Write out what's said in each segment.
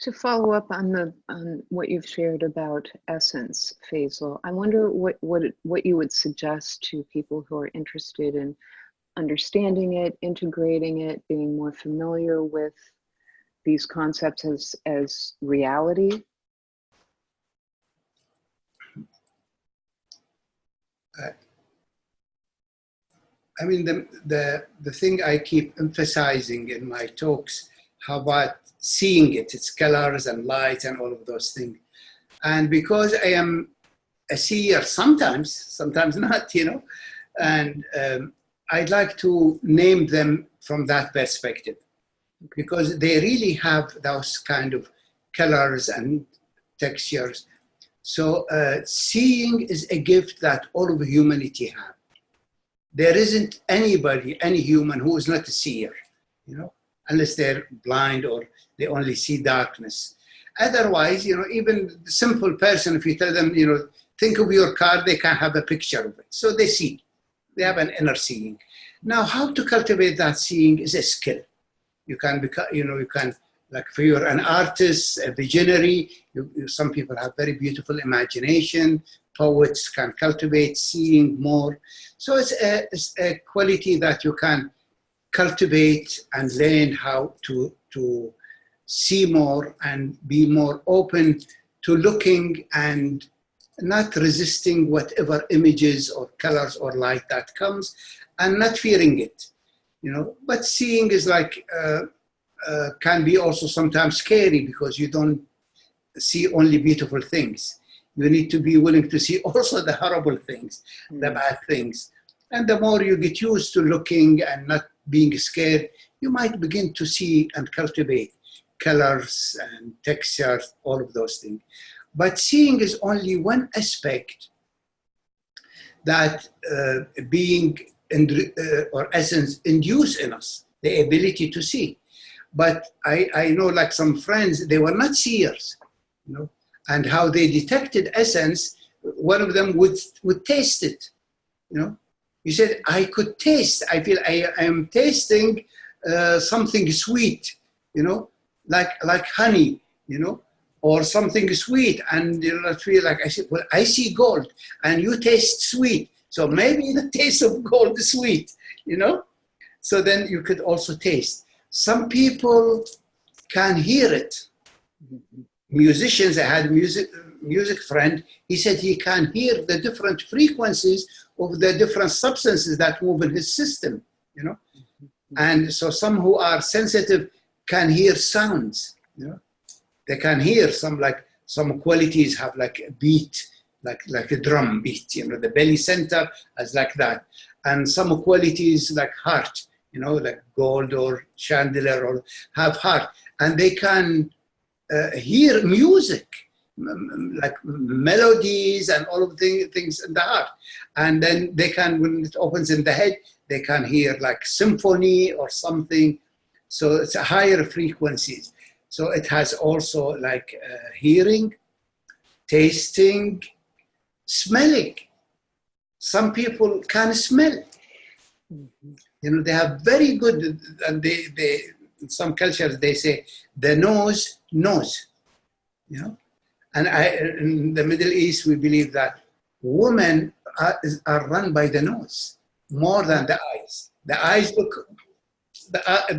To follow up on what you've shared about essence, Faisal, I wonder what you would suggest to people who are interested in understanding it, integrating it, being more familiar with these concepts as reality. I mean, the thing I keep emphasizing in my talks, how about seeing it, its colors and light and all of those things. And because I am a seer sometimes not, and I'd like to name them from that perspective, because they really have those kind of colors and textures. So seeing is a gift that all of humanity have. There isn't anybody, any human who is not a seer, unless they're blind or they only see darkness. Otherwise, even the simple person, if you tell them, think of your car, they can have a picture of it. So they see, they have an inner seeing. Now, how to cultivate that seeing is a skill. You can become, you can, like if you're an artist, a visionary, some people have very beautiful imagination. Poets can cultivate seeing more. So it's a quality that you can cultivate and learn how to see more and be more open to looking and not resisting whatever images or colors or light that comes, and not fearing it, But seeing is like, can be also sometimes scary because you don't see only beautiful things. You need to be willing to see also the horrible things, the bad things. And the more you get used to looking and not being scared, you might begin to see and cultivate colors and textures, all of those things. But seeing is only one aspect that being or essence induce in us, the ability to see. But I know like some friends, they were not seers, and how they detected essence, one of them would taste it, He said, I could taste, I feel I am tasting something sweet, like honey, or something sweet. And I feel like, I said, well, I see gold and you taste sweet. So maybe the taste of gold is sweet, So then you could also taste. Some people can hear it. Musicians, I had a music friend, he said he can hear the different frequencies of the different substances that move in his system, And so some who are sensitive can hear sounds, They can hear some qualities have like a beat, like a drum beat, the belly center is like that. And some qualities like heart, like gold or chandelier or have heart. And they can hear music, like melodies and all of the things in the heart. And then they can, when it opens in the head, they can hear like symphony or something. So it's a higher frequencies. So it has also like hearing, tasting, smelling. Some people can smell. They have very good, and they in some cultures, they say the nose knows, And in the Middle East, we believe that women are run by the nose more than the eyes. The eyes look,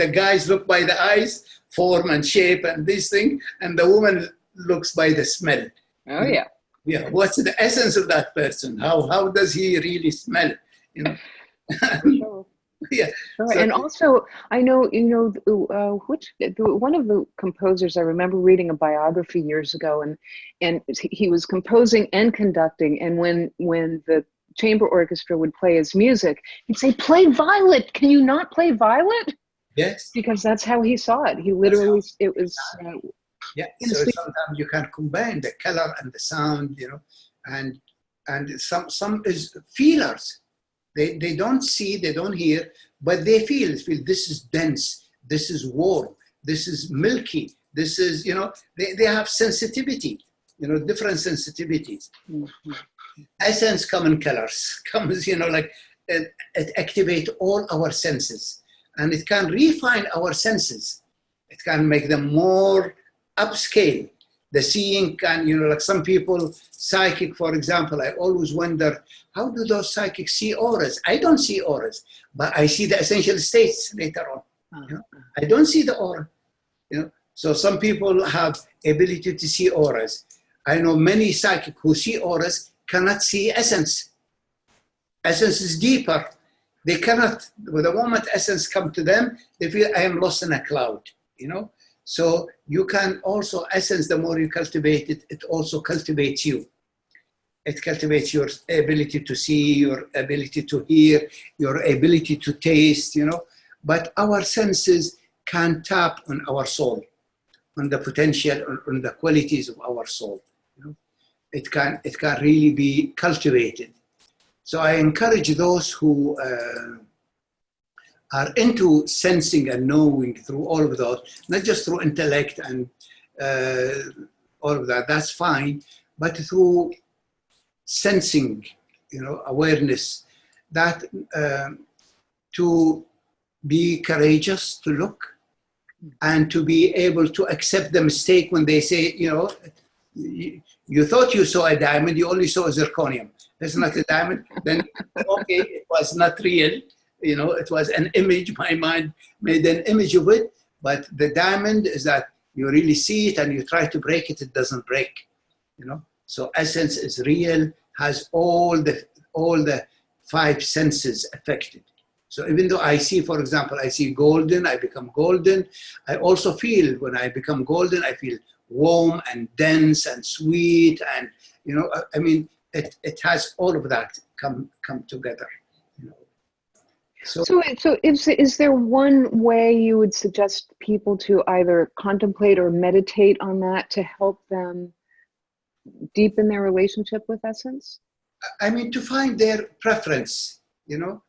the guys look by the eyes, form and shape and this thing, and the woman looks by the smell. Oh, yeah. Yeah, what's the essence of that person? How does he really smell? Sure. Yeah. Sure. And also, I know, one of the composers, I remember reading a biography years ago, and he was composing and conducting, and when the chamber orchestra would play his music, he'd say, "Play Violet. Can you not play Violet?" Yes. Because that's how he saw it. He literally, it was... Yeah, so sometimes you can combine the color and the sound, and some is feelers. They don't see, they don't hear, but they feel this is dense, this is warm, this is milky, this is, they have sensitivity, different sensitivities. Mm-hmm. Essence common colors, comes, like it activate all our senses, and it can refine our senses. It can make them more upscale. The seeing can, you know, like some people, psychic, for example, I always wonder, how do those psychics see auras? I don't see auras, but I see the essential states later on. You know? I don't see the aura. You know? So some people have ability to see auras. I know many psychic who see auras cannot see essence. Essence is deeper. They cannot, with the moment essence come to them, they feel I am lost in a cloud, you know? So you can also, essence, the more you cultivate it, it also cultivates you. It cultivates your ability to see, your ability to hear, your ability to taste, you know? But our senses can tap on our soul, on the potential, on the qualities of our soul. You know? It can really be cultivated. So I encourage those who are into sensing and knowing through all of those, not just through intellect and all of that, that's fine, but through sensing, you know, awareness, that to be courageous, to look, and to be able to accept the mistake when they say, you know, you thought you saw a diamond, you only saw a zirconium. It's not a diamond. Then, okay, it was not real. You know, it was an image. My mind made an image of it. But the diamond is that you really see it and you try to break it, it doesn't break. You know, so essence is real, has all the five senses affected. So even though I see, for example, I see golden, I become golden. I also feel, when I become golden, I feel warm and dense and sweet, and you know, I mean, it has all of that come together. You know. So is there one way you would suggest people to either contemplate or meditate on that to help them deepen their relationship with essence? I mean, to find their preference, you know,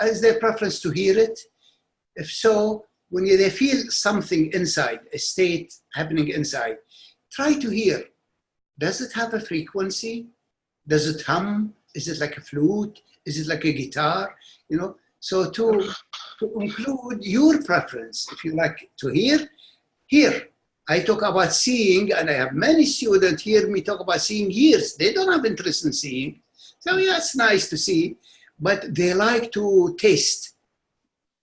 is their preference to hear it? If so, when they feel something inside, a state happening inside, try to hear. Does it have a frequency? Does it hum? Is it like a flute? Is it like a guitar? You know, so to include your preference, if you like to hear. I talk about seeing, and I have many students hear me talk about seeing years. They don't have interest in seeing. So yeah, it's nice to see, but they like to taste.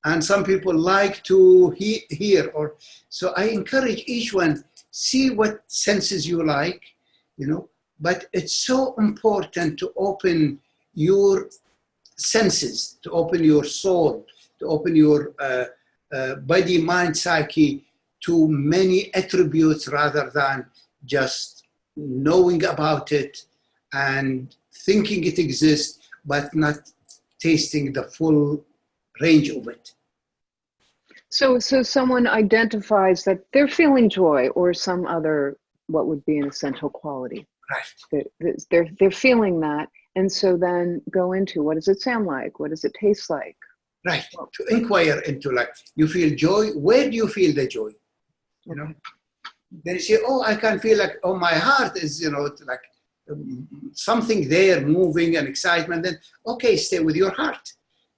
And some people like to hear. Or so I encourage each one, see what senses you like, you know. But it's so important to open your senses, to open your soul, to open your body, mind, psyche to many attributes rather than just knowing about it and thinking it exists, but not tasting the full range of it. So someone identifies that they're feeling joy or some other, what would be an essential quality. Right. They're feeling that, and so then go into, what does it sound like? What does it taste like? Right. To inquire into, like, you feel joy. Where do you feel the joy? You know. Then you say, oh, I can feel like, oh, my heart is, you know, like something there moving and excitement. Then okay, stay with your heart.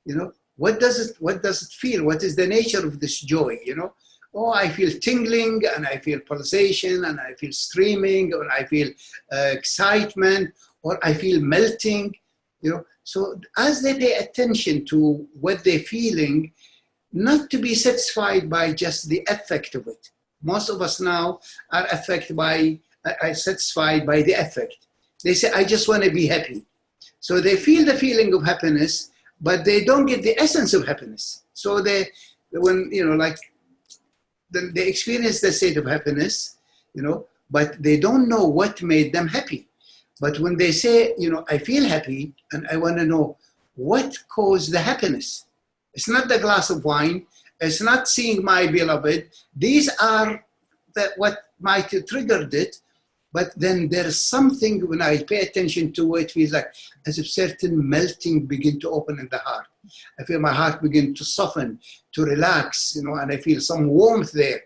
You know, what does it feel? What is the nature of this joy? You know. Oh, I feel tingling, and I feel pulsation, and I feel streaming, or I feel excitement, or I feel melting, you know. So as they pay attention to what they're feeling, not to be satisfied by just the effect of it. Most of us now are satisfied by the effect. They say, I just want to be happy. So they feel the feeling of happiness, but they don't get the essence of happiness. So when, you know, like, they experience the state of happiness, you know, but they don't know what made them happy. But when they say, you know, I feel happy, and I want to know what caused the happiness. It's not the glass of wine. It's not seeing my beloved. These are what might have triggered it. But then there's something, when I pay attention to it, feels like as if certain melting begin to open in the heart. I feel my heart begin to soften, to relax, you know, and I feel some warmth there.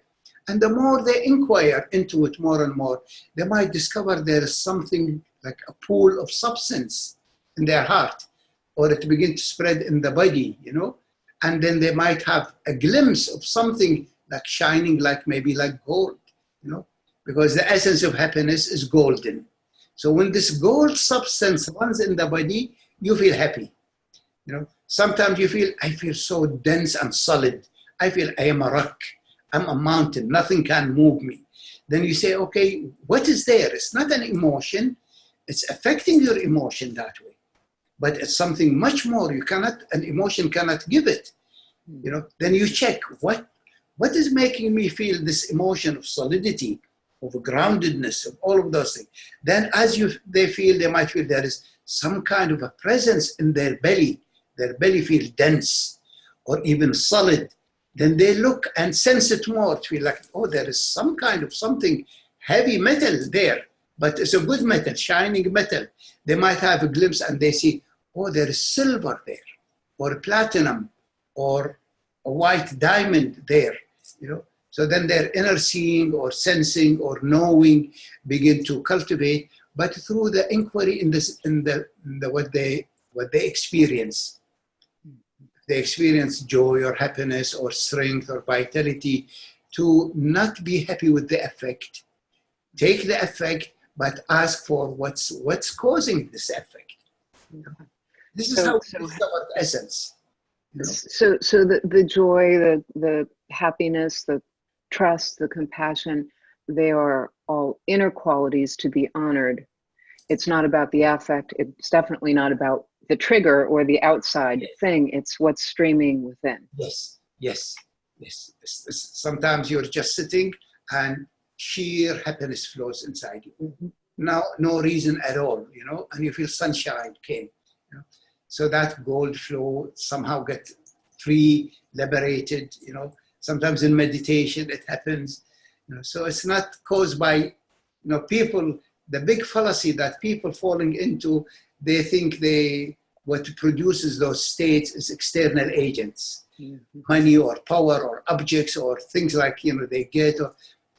And the more they inquire into it more and more, they might discover there is something like a pool of substance in their heart, or it begins to spread in the body, you know. And then they might have a glimpse of something like shining, like maybe like gold, you know. because the essence of happiness is golden. So when this gold substance runs in the body, you feel happy. Sometimes you feel, I feel so dense and solid. I feel I am a rock. I'm a mountain. Nothing can move me. Then you say, okay, what is there? It's not an emotion. It's affecting your emotion that way. But it's something much more. An emotion cannot give it. Then you check, what is making me feel this emotion of solidity, of groundedness, of all of those things. Then as they might feel there is some kind of a presence in their belly. Their belly feels dense or even solid. Then they look and sense it more, to feel like, oh, there is some kind of something heavy metal there, but it's a good metal, shining metal. They might have a glimpse and they see, oh, there is silver there, or platinum, or a white diamond there, So then their inner seeing or sensing or knowing begin to cultivate, but through the inquiry in what they experience. They experience joy or happiness or strength or vitality, to not be happy with the effect. Take the effect, but ask for what's causing this effect. This is how we discover essence. So the joy, the happiness, the trust, the compassion, they are all inner qualities to be honored. It's not about the affect. It's definitely not about the trigger or the outside thing. It's what's streaming within. Yes. Sometimes you're just sitting and sheer happiness flows inside you. Mm-hmm. Now, no reason at all, and you feel sunshine came. So that gold flow somehow get free, liberated, Sometimes in meditation it happens. So it's not caused by, people, the big fallacy that people falling into, they think what produces those states is external agents, money or power or objects or things like, they get.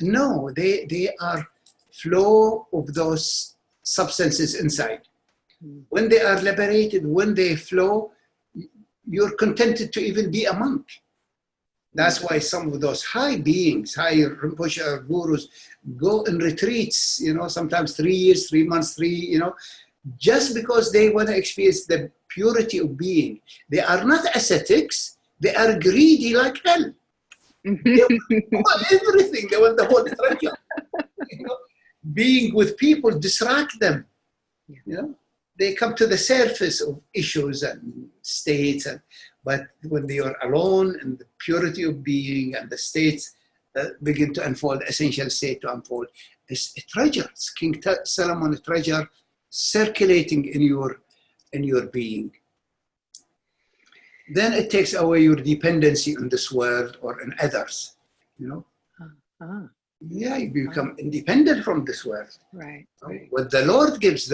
No, they are flow of those substances inside. When they are liberated, when they flow, you're contented to even be a monk. That's why some of those high beings, high Rinpoche or gurus, go in retreats, sometimes 3 years, 3 months, just because they want to experience the purity of being. They are not ascetics, they are greedy like hell. They want everything, they want the whole treasure. Being with people distract them. They come to the surface of issues and states, but when they are alone in the purity of being and the states begin to unfold, the essential state to unfold, it's a treasure. It's King Solomon, a treasure circulating in your being. Then it takes away your dependency on this world or in others. Yeah, you become independent from this world. Right. What the Lord gives,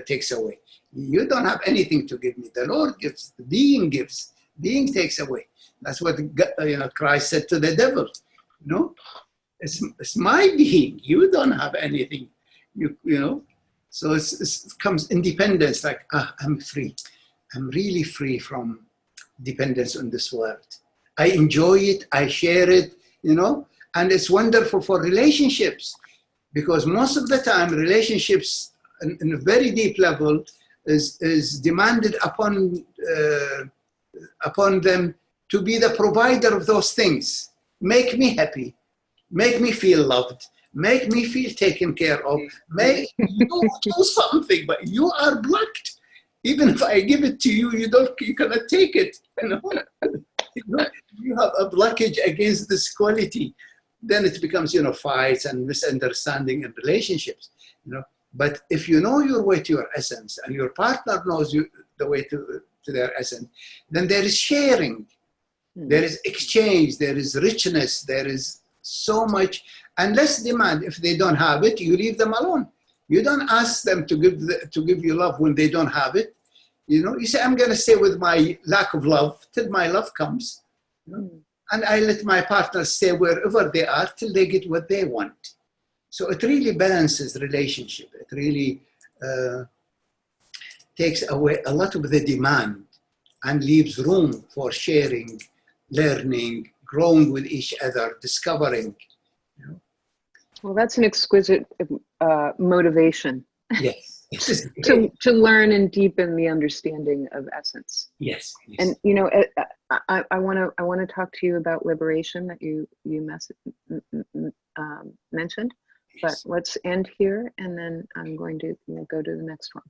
takes away. You don't have anything to give me. The Lord gives, the being gives, being takes away. That's what Christ said to the devil. It's my being. You don't have anything. So it comes independence, like, I'm free. I'm really free from dependence on this world. I enjoy it. I share it, And it's wonderful for relationships, because most of the time relationships in a very deep level is demanded upon them to be the provider of those things. Make me happy, make me feel loved, make me feel taken care of, make you do something, but you are blocked. Even if I give it to you, you cannot take it. You have a blockage against this quality. Then it becomes, fights and misunderstanding in relationships, But if you know your way to your essence and your partner knows the way to their essence, then there is sharing, there is exchange, there is richness, there is so much, and less demand. If they don't have it, you leave them alone. You don't ask them to give you love when they don't have it. You say, I'm going to stay with my lack of love till my love comes. And I let my partner stay wherever they are till they get what they want. So it really balances the relationship. It really takes away a lot of the demand and leaves room for sharing, learning, growing with each other, discovering. Well, that's an exquisite motivation Yes. Yes. to learn and deepen the understanding of essence. Yes. Yes. And you know, I want to talk to you about liberation that you mentioned, but Yes. let's end here, and then I'm going to go to the next one.